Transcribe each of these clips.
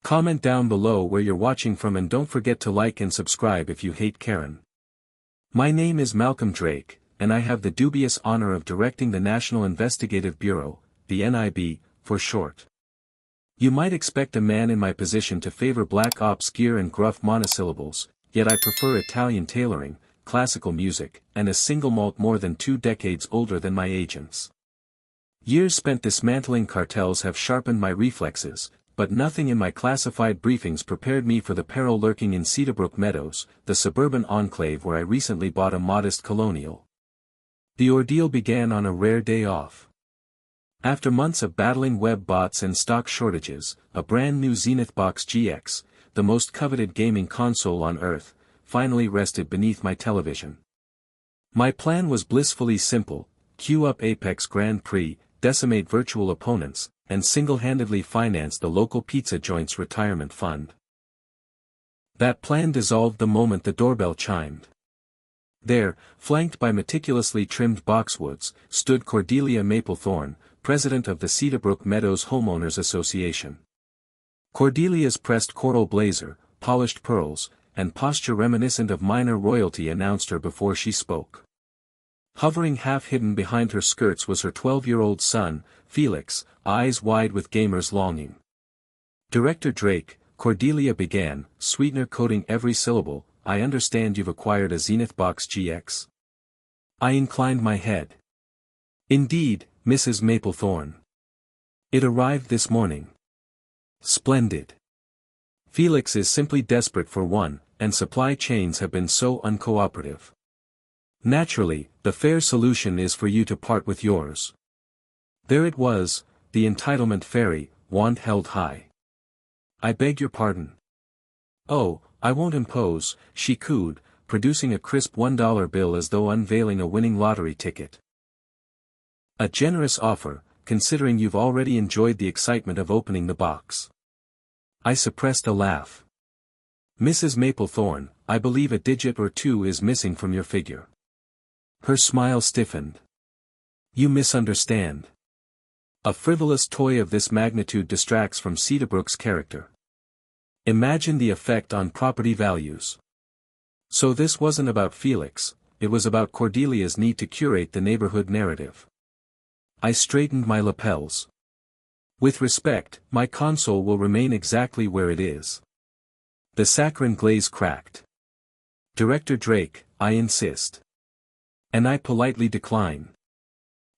Comment down below where you're watching from and don't forget to like and subscribe if you hate Karen. My name is Malcolm Drake, and I have the dubious honor of directing the National Investigative Bureau, the NIB, for short. You might expect a man in my position to favor black ops gear and gruff monosyllables, yet I prefer Italian tailoring, classical music, and a single malt more than 2 decades older than my agents. Years spent dismantling cartels have sharpened my reflexes, but nothing in my classified briefings prepared me for the peril lurking in Cedarbrook Meadows, the suburban enclave where I recently bought a modest colonial. The ordeal began on a rare day off. After months of battling web bots and stock shortages, a brand new Zenith Box GX, the most coveted gaming console on Earth, finally rested beneath my television. My plan was blissfully simple: queue up Apex Grand Prix, decimate virtual opponents, and single-handedly finance the local pizza joint's retirement fund. That plan dissolved the moment the doorbell chimed. There, flanked by meticulously trimmed boxwoods, stood Cordelia Maplethorne, president of the Cedarbrook Meadows Homeowners Association. Cordelia's pressed coral blazer, polished pearls, and posture reminiscent of minor royalty announced her before she spoke. Hovering half-hidden behind her skirts was her 12-year-old son, Felix, eyes wide with gamer's longing. "Director Drake," Cordelia began, sweetener coating every syllable, "I understand you've acquired a Zenith Box GX?" I inclined my head. "Indeed, Mrs. Maplethorne. It arrived this morning." "Splendid. Felix is simply desperate for one, and supply chains have been so uncooperative. Naturally, the fair solution is for you to part with yours." There it was, the entitlement fairy, wand held high. "I beg your pardon." "Oh, I won't impose," she cooed, producing a crisp $1 bill as though unveiling a winning lottery ticket. "A generous offer, considering you've already enjoyed the excitement of opening the box." I suppressed a laugh. "Mrs. Maplethorne, I believe a digit or two is missing from your figure." Her smile stiffened. "You misunderstand. A frivolous toy of this magnitude distracts from Cedarbrook's character. Imagine the effect on property values." So this wasn't about Felix, it was about Cordelia's need to curate the neighborhood narrative. I straightened my lapels. "With respect, my console will remain exactly where it is." The saccharine glaze cracked. "Director Drake, I insist." And I politely decline.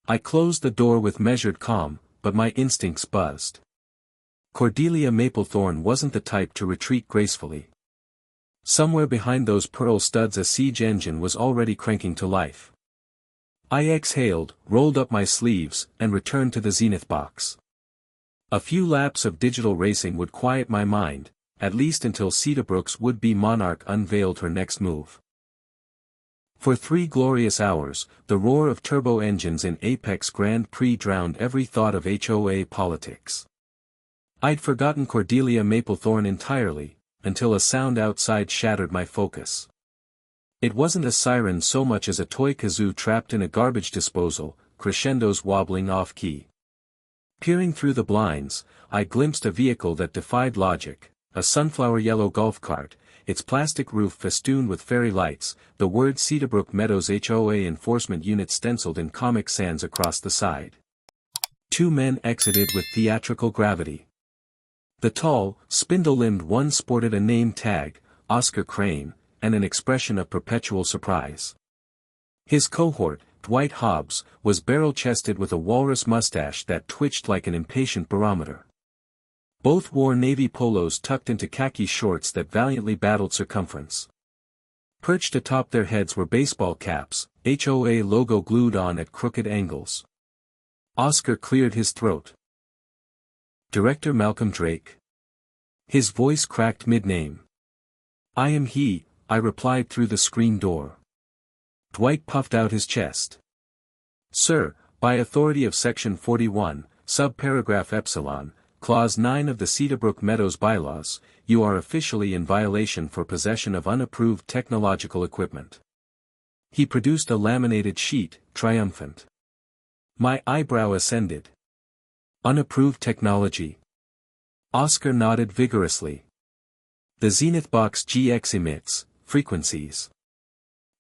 I closed the door with measured calm, but my instincts buzzed. Cordelia Maplethorne wasn't the type to retreat gracefully. Somewhere behind those pearl studs a siege engine was already cranking to life. I exhaled, rolled up my sleeves, and returned to the Zenith Box. A few laps of digital racing would quiet my mind, at least until Cedarbrook's would-be monarch unveiled her next move. For 3 glorious hours, the roar of turbo engines in Apex Grand Prix drowned every thought of HOA politics. I'd forgotten Cordelia Maplethorne entirely, until a sound outside shattered my focus. It wasn't a siren so much as a toy kazoo trapped in a garbage disposal, crescendos wobbling off-key. Peering through the blinds, I glimpsed a vehicle that defied logic, a sunflower yellow golf cart, its plastic roof festooned with fairy lights, the word Cedarbrook Meadows HOA Enforcement Unit stenciled in Comic Sans across the side. 2 men exited with theatrical gravity. The tall, spindle-limbed one sported a name tag, Oscar Crane, and an expression of perpetual surprise. His cohort, Dwight Hobbs, was barrel-chested with a walrus mustache that twitched like an impatient barometer. Both wore navy polos tucked into khaki shorts that valiantly battled circumference. Perched atop their heads were baseball caps, HOA logo glued on at crooked angles. Oscar cleared his throat. "Director Malcolm Drake?" His voice cracked mid-name. "I am he," I replied through the screen door. Dwight puffed out his chest. "Sir, by authority of Section 41, subparagraph Epsilon, Clause 9 of the Cedarbrook Meadows bylaws, you are officially in violation for possession of unapproved technological equipment." He produced a laminated sheet, triumphant. My eyebrow ascended. Unapproved technology. Oscar nodded vigorously. The Zenith Box GX emits frequencies.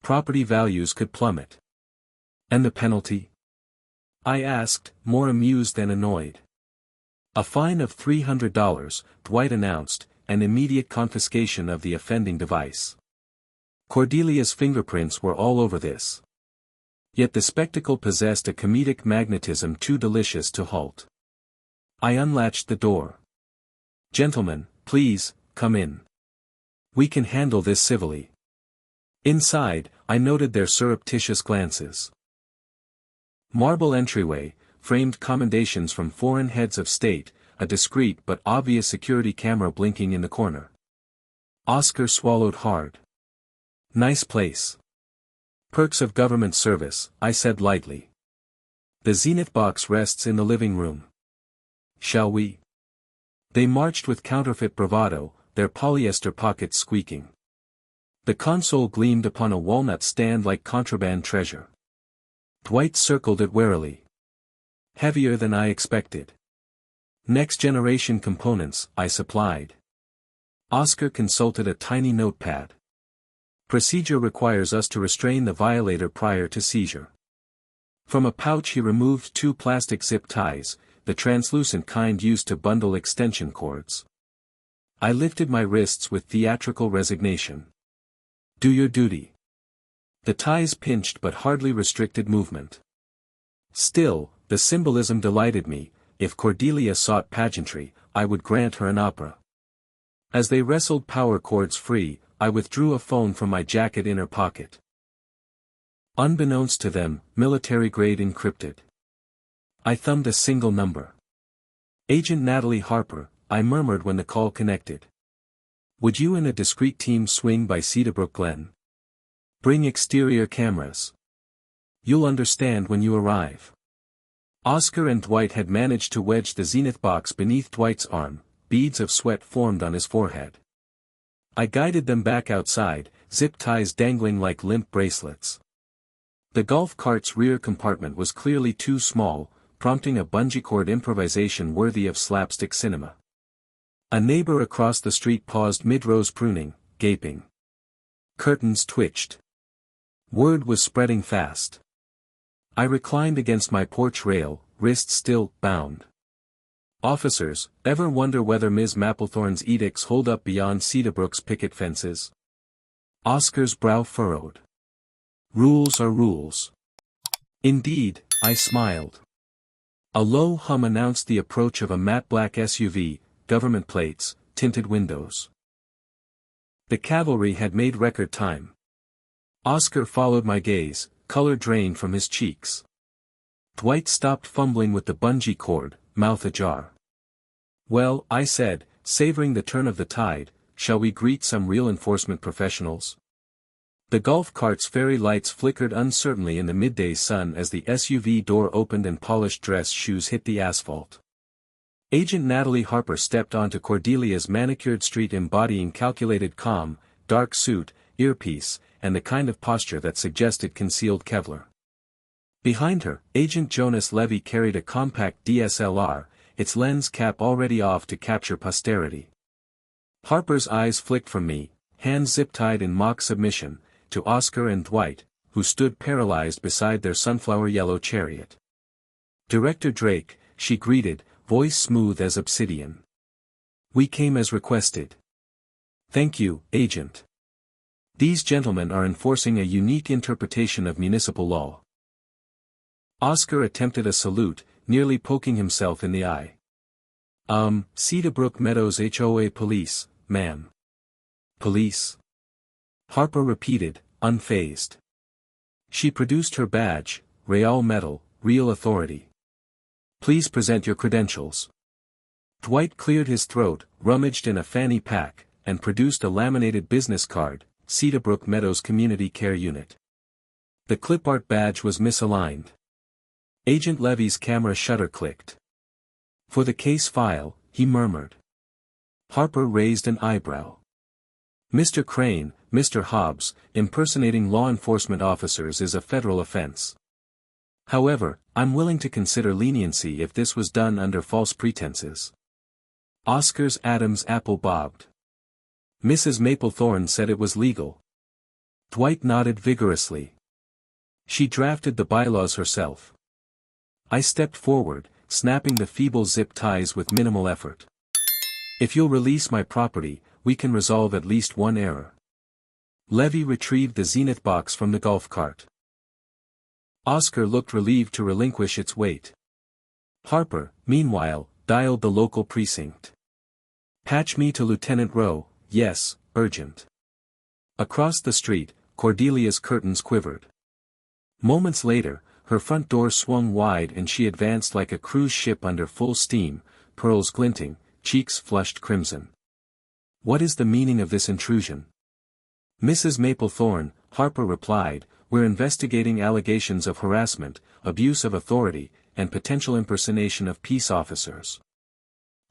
Property values could plummet. And the penalty? I asked, more amused than annoyed. A fine of $300, Dwight announced, and immediate confiscation of the offending device. Cordelia's fingerprints were all over this. Yet the spectacle possessed a comedic magnetism too delicious to halt. I unlatched the door. "Gentlemen, please, come in. We can handle this civilly." Inside, I noted their surreptitious glances. Marble entryway, framed commendations from foreign heads of state, a discreet but obvious security camera blinking in the corner. Oscar swallowed hard. "Nice place. Perks of government service," I said lightly. "The Zenith Box rests in the living room. Shall we?" They marched with counterfeit bravado, their polyester pockets squeaking. The console gleamed upon a walnut stand like contraband treasure. Dwight circled it warily. Heavier than I expected. Next-generation components, I supplied. Oscar consulted a tiny notepad. "Procedure requires us to restrain the violator prior to seizure." From a pouch he removed 2 plastic zip ties, the translucent kind used to bundle extension cords. I lifted my wrists with theatrical resignation. "Do your duty." The ties pinched but hardly restricted movement. Still, the symbolism delighted me. If Cordelia sought pageantry, I would grant her an opera. As they wrestled power cords free, I withdrew a phone from my jacket inner pocket. Unbeknownst to them, military-grade encrypted. I thumbed a single number. "Agent Natalie Harper," I murmured when the call connected. "Would you and a discreet team swing by Cedarbrook Glen? Bring exterior cameras. You'll understand when you arrive." Oscar and Dwight had managed to wedge the Zenith Box beneath Dwight's arm, beads of sweat formed on his forehead. I guided them back outside, zip ties dangling like limp bracelets. The golf cart's rear compartment was clearly too small, prompting a bungee cord improvisation worthy of slapstick cinema. A neighbor across the street paused mid-rose pruning, gaping. Curtains twitched. Word was spreading fast. I reclined against my porch rail, wrists still bound. "Officers, ever wonder whether Ms. Mapplethorne's edicts hold up beyond Cedarbrook's picket fences?" Oscar's brow furrowed. "Rules are rules." "Indeed," I smiled. A low hum announced the approach of a matte black SUV, government plates, tinted windows. The cavalry had made record time. Oscar followed my gaze, color drained from his cheeks. Dwight stopped fumbling with the bungee cord, mouth ajar. "Well," I said, savoring the turn of the tide, "shall we greet some real enforcement professionals?" The golf cart's fairy lights flickered uncertainly in the midday sun as the SUV door opened and polished dress shoes hit the asphalt. Agent Natalie Harper stepped onto Cordelia's manicured street embodying calculated calm, dark suit, earpiece, and the kind of posture that suggested concealed Kevlar. Behind her, Agent Jonas Levy carried a compact DSLR, its lens cap already off to capture posterity. Harper's eyes flicked from me, hands zip-tied in mock submission, to Oscar and Dwight, who stood paralyzed beside their sunflower yellow chariot. "Director Drake," she greeted, voice smooth as obsidian. "We came as requested." "Thank you, Agent. These gentlemen are enforcing a unique interpretation of municipal law." Oscar attempted a salute, nearly poking himself in the eye. Cedarbrook Meadows HOA Police, ma'am." "Police?" Harper repeated, unfazed. She produced her badge, Real Medal, Real Authority. "Please present your credentials." Dwight cleared his throat, rummaged in a fanny pack, and produced a laminated business card, Cedarbrook Meadows Community Care Unit. The clip-art badge was misaligned. Agent Levy's camera shutter clicked. "For the case file," he murmured. Harper raised an eyebrow. "Mr. Crane, Mr. Hobbs, impersonating law enforcement officers is a federal offense. However, I'm willing to consider leniency if this was done under false pretenses." Oscar's Adam's apple bobbed. Mrs. Maplethorne said it was legal. Dwight nodded vigorously. She drafted the bylaws herself. I stepped forward, snapping the feeble zip ties with minimal effort. If you'll release my property, we can resolve at least one error. Levy retrieved the zenith box from the golf cart. Oscar looked relieved to relinquish its weight. Harper, meanwhile, dialed the local precinct. Patch me to Lieutenant Rowe, yes, urgent. Across the street, Cordelia's curtains quivered. Moments later, her front door swung wide and she advanced like a cruise ship under full steam, pearls glinting, cheeks flushed crimson. What is the meaning of this intrusion? Mrs. Maplethorne, Harper replied, we're investigating allegations of harassment, abuse of authority, and potential impersonation of peace officers.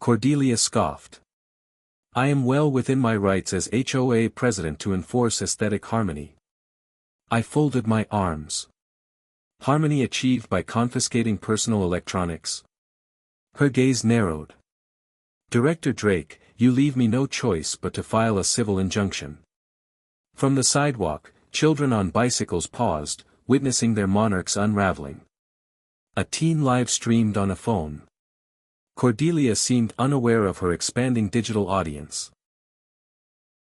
Cordelia scoffed. I am well within my rights as HOA president to enforce aesthetic harmony. I folded my arms. Harmony achieved by confiscating personal electronics? Her gaze narrowed. Director Drake, you leave me no choice but to file a civil injunction. From the sidewalk, children on bicycles paused, witnessing their monarchs unraveling. A teen live-streamed on a phone. Cordelia seemed unaware of her expanding digital audience.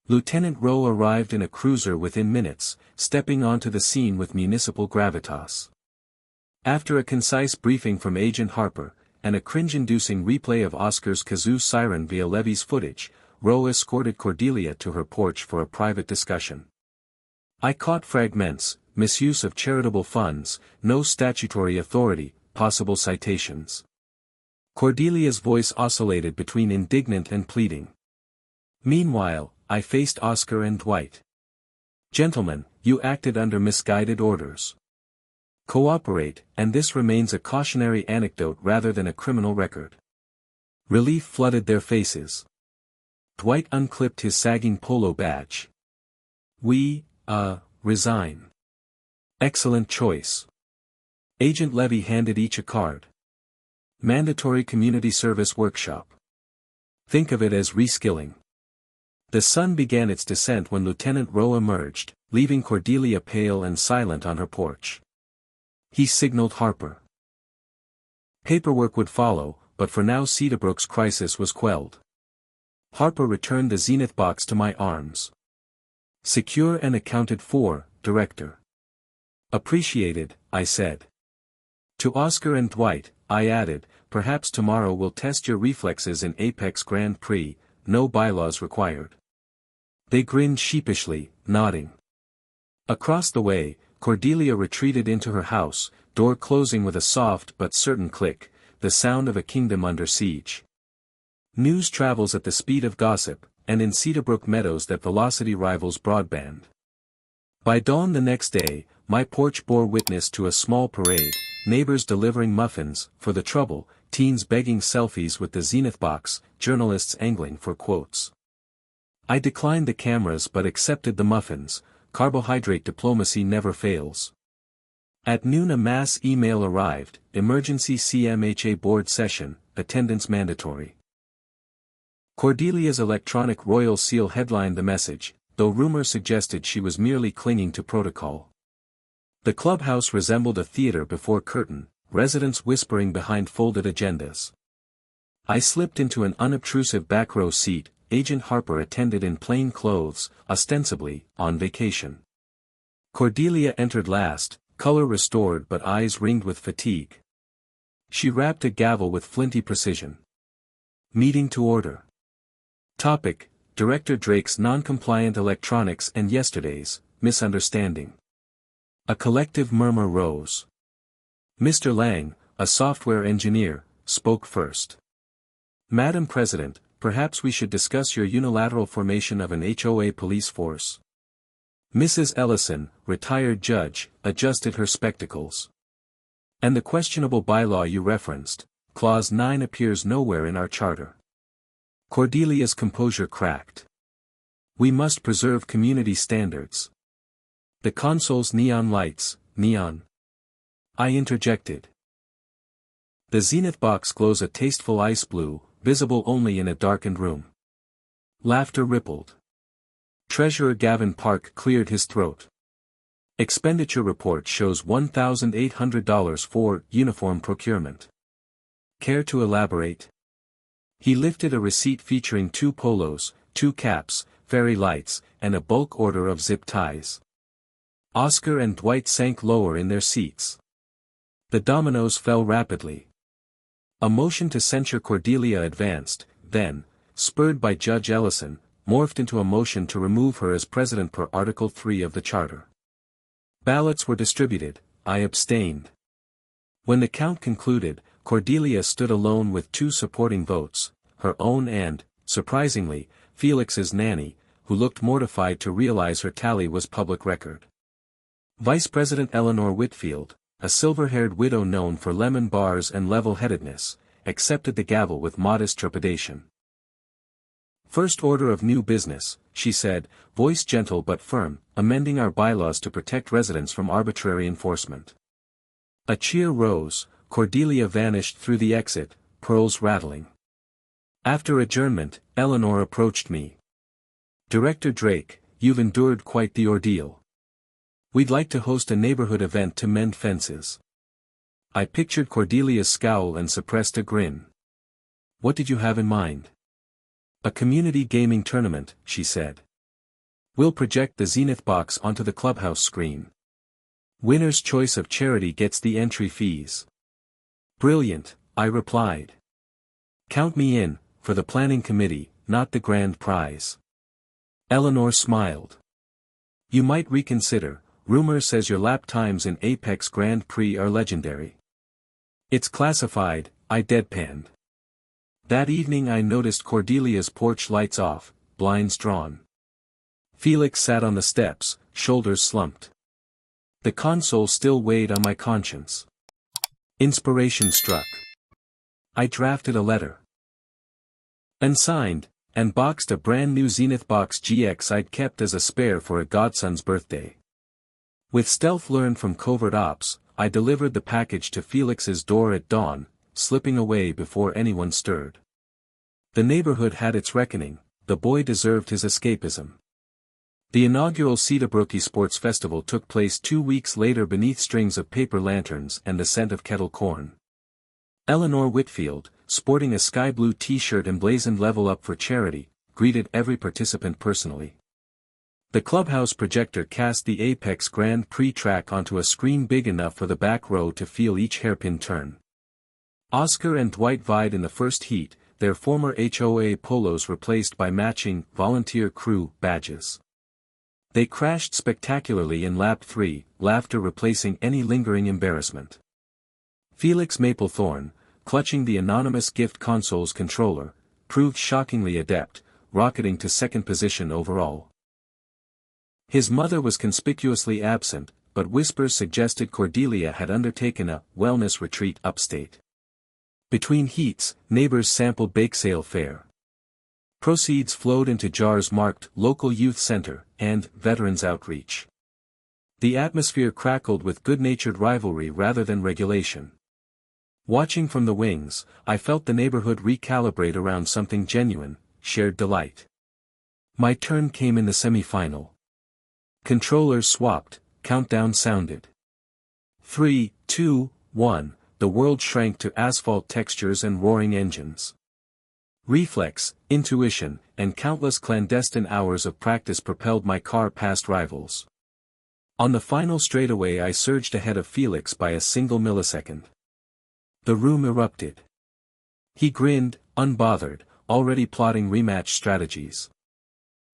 Lieutenant Rowe arrived in a cruiser within minutes, stepping onto the scene with municipal gravitas. After a concise briefing from Agent Harper, and a cringe-inducing replay of Oscar's kazoo siren via Levy's footage, Rowe escorted Cordelia to her porch for a private discussion. I caught fragments, misuse of charitable funds, no statutory authority, possible citations. Cordelia's voice oscillated between indignant and pleading. Meanwhile, I faced Oscar and Dwight. Gentlemen, you acted under misguided orders. Cooperate, and this remains a cautionary anecdote rather than a criminal record. Relief flooded their faces. Dwight unclipped his sagging polo badge. We, resign. Excellent choice. Agent Levy handed each a card. Mandatory community service workshop. Think of it as reskilling. The sun began its descent when Lieutenant Rowe emerged, leaving Cordelia pale and silent on her porch. He signaled Harper. Paperwork would follow, but for now Cedarbrook's crisis was quelled. Harper returned the zenith box to my arms. Secure and accounted for, Director. Appreciated, I said. To Oscar and Dwight, I added, perhaps tomorrow we'll test your reflexes in Apex Grand Prix, no bylaws required. They grinned sheepishly, nodding. Across the way, Cordelia retreated into her house, door closing with a soft but certain click, the sound of a kingdom under siege. News travels at the speed of gossip, and in Cedarbrook Meadows that velocity rivals broadband. By dawn the next day, my porch bore witness to a small parade, neighbors delivering muffins, for the trouble, teens begging selfies with the zenith box, journalists angling for quotes. I declined the cameras but accepted the muffins. Carbohydrate diplomacy never fails. At noon a mass email arrived, emergency CMHA board session, attendance mandatory. Cordelia's electronic royal seal headlined the message, though rumor suggested she was merely clinging to protocol. The clubhouse resembled a theater before curtain, residents whispering behind folded agendas. I slipped into an unobtrusive back row seat. Agent Harper attended in plain clothes, ostensibly, on vacation. Cordelia entered last, color restored but eyes ringed with fatigue. She rapped a gavel with flinty precision. Meeting to order. Topic: Director Drake's non-compliant electronics and yesterday's misunderstanding. A collective murmur rose. Mr. Lang, a software engineer, spoke first. Madam President, perhaps we should discuss your unilateral formation of an HOA police force. Mrs. Ellison, retired judge, adjusted her spectacles. And the questionable bylaw you referenced, Clause 9 appears nowhere in our charter. Cordelia's composure cracked. We must preserve community standards. The console's neon lights, neon. I interjected. The zenith box glows a tasteful ice blue, visible only in a darkened room. Laughter rippled. Treasurer Gavin Park cleared his throat. Expenditure report shows $1,800 for uniform procurement. Care to elaborate? He lifted a receipt featuring 2 polos, 2 caps, fairy lights, and a bulk order of zip ties. Oscar and Dwight sank lower in their seats. The dominoes fell rapidly. A motion to censure Cordelia advanced, then, spurred by Judge Ellison, morphed into a motion to remove her as president per Article 3 of the Charter. Ballots were distributed. I abstained. When the count concluded, Cordelia stood alone with 2 supporting votes, her own and, surprisingly, Felix's nanny, who looked mortified to realize her tally was public record. Vice President Eleanor Whitfield, a silver-haired widow known for lemon bars and level-headedness, accepted the gavel with modest trepidation. First order of new business, she said, voice gentle but firm, amending our bylaws to protect residents from arbitrary enforcement. A cheer rose, Cordelia vanished through the exit, pearls rattling. After adjournment, Eleanor approached me. Director Drake, you've endured quite the ordeal. We'd like to host a neighborhood event to mend fences. I pictured Cordelia's scowl and suppressed a grin. What did you have in mind? A community gaming tournament, she said. We'll project the Zenith box onto the clubhouse screen. Winner's choice of charity gets the entry fees. Brilliant, I replied. Count me in, for the planning committee, not the grand prize. Eleanor smiled. You might reconsider, rumor says your lap times in Apex Grand Prix are legendary. It's classified, I deadpanned. That evening I noticed Cordelia's porch lights off, blinds drawn. Felix sat on the steps, shoulders slumped. The console still weighed on my conscience. Inspiration struck. I drafted a letter. Unsigned, and boxed a brand new Zenith Box GX I'd kept as a spare for a godson's birthday. With stealth learned from covert ops, I delivered the package to Felix's door at dawn, slipping away before anyone stirred. The neighborhood had its reckoning, the boy deserved his escapism. The inaugural Cedarbrooke Sports Festival took place 2 weeks later beneath strings of paper lanterns and the scent of kettle corn. Eleanor Whitfield, sporting a sky blue t-shirt emblazoned Level Up for Charity, greeted every participant personally. The clubhouse projector cast the Apex Grand Prix track onto a screen big enough for the back row to feel each hairpin turn. Oscar and Dwight vied in the first heat, their former HOA polos replaced by matching volunteer crew badges. They crashed spectacularly in lap 3, laughter replacing any lingering embarrassment. Felix Maplethorne, clutching the anonymous gift console's controller, proved shockingly adept, rocketing to second position overall. His mother was conspicuously absent, but whispers suggested Cordelia had undertaken a wellness retreat upstate. Between heats, neighbors sampled bake sale fare. Proceeds flowed into jars marked Local Youth Center and Veterans Outreach. The atmosphere crackled with good-natured rivalry rather than regulation. Watching from the wings, I felt the neighborhood recalibrate around something genuine, shared delight. My turn came in the semi-final. Controllers swapped, countdown sounded. 3, 2, 1, the world shrank to asphalt textures and roaring engines. Reflex, intuition, and countless clandestine hours of practice propelled my car past rivals. On the final straightaway I surged ahead of Felix by a single millisecond. The room erupted. He grinned, unbothered, already plotting rematch strategies.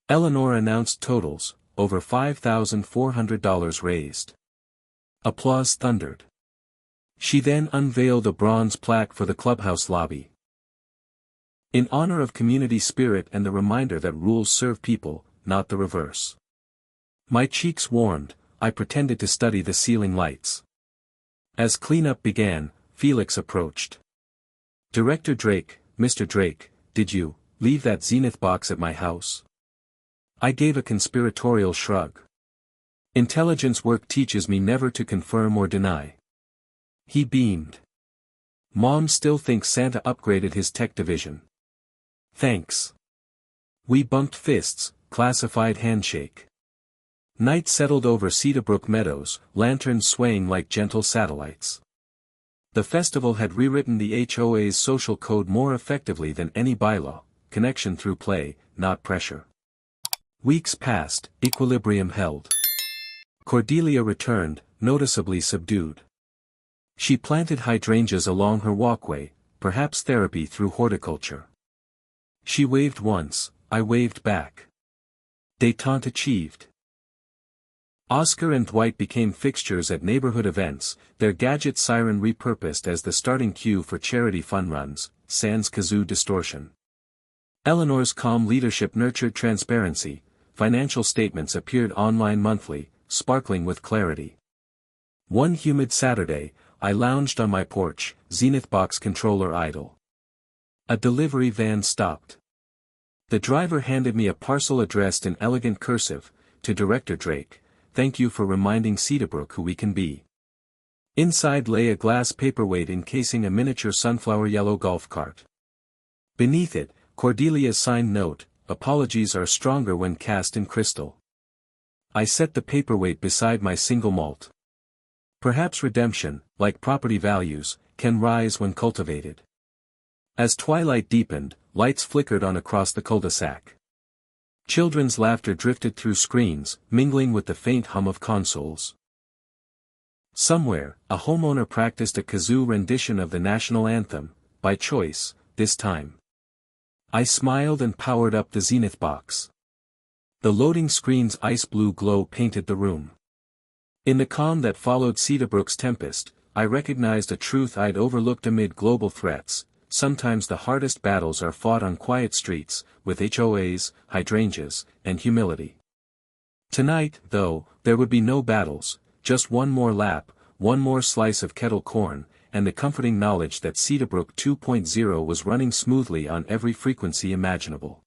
Eleanor announced totals, over $5,400 raised. Applause thundered. She then unveiled a bronze plaque for the clubhouse lobby. In honor of community spirit and the reminder that rules serve people, not the reverse. My cheeks warmed, I pretended to study the ceiling lights. As cleanup began, Felix approached. Director Drake, Mr. Drake, did you leave that Zenith box at my house? I gave a conspiratorial shrug. Intelligence work teaches me never to confirm or deny. He beamed. Mom still thinks Santa upgraded his tech division. Thanks. We bumped fists, classified handshake. Night settled over Cedarbrook Meadows, lanterns swaying like gentle satellites. The festival had rewritten the HOA's social code more effectively than any bylaw: connection through play, not pressure. Weeks passed, equilibrium held. Cordelia returned, noticeably subdued. She planted hydrangeas along her walkway, perhaps therapy through horticulture. She waved once, I waved back. Détente achieved. Oscar and Dwight became fixtures at neighborhood events, their gadget siren repurposed as the starting cue for charity fun runs, sans kazoo distortion. Eleanor's calm leadership nurtured transparency, financial statements appeared online monthly, sparkling with clarity. One humid Saturday, I lounged on my porch, Zenith box controller idle. A delivery van stopped. The driver handed me a parcel addressed in elegant cursive, to Director Drake, "Thank you for reminding Cedarbrook who we can be." Inside lay a glass paperweight encasing a miniature sunflower yellow golf cart. Beneath it, Cordelia's signed note, "Apologies are stronger when cast in crystal." I set the paperweight beside my single malt. Perhaps redemption, like property values, can rise when cultivated. As twilight deepened, lights flickered on across the cul-de-sac. Children's laughter drifted through screens, mingling with the faint hum of consoles. Somewhere, a homeowner practiced a kazoo rendition of the national anthem, by choice, this time. I smiled and powered up the Zenith box. The loading screen's ice blue glow painted the room. In the calm that followed Cedarbrook's tempest, I recognized a truth I'd overlooked amid global threats: sometimes the hardest battles are fought on quiet streets, with HOAs, hydrangeas, and humility. Tonight, though, there would be no battles, just one more lap, one more slice of kettle corn, and the comforting knowledge that Cedarbrook 2.0 was running smoothly on every frequency imaginable.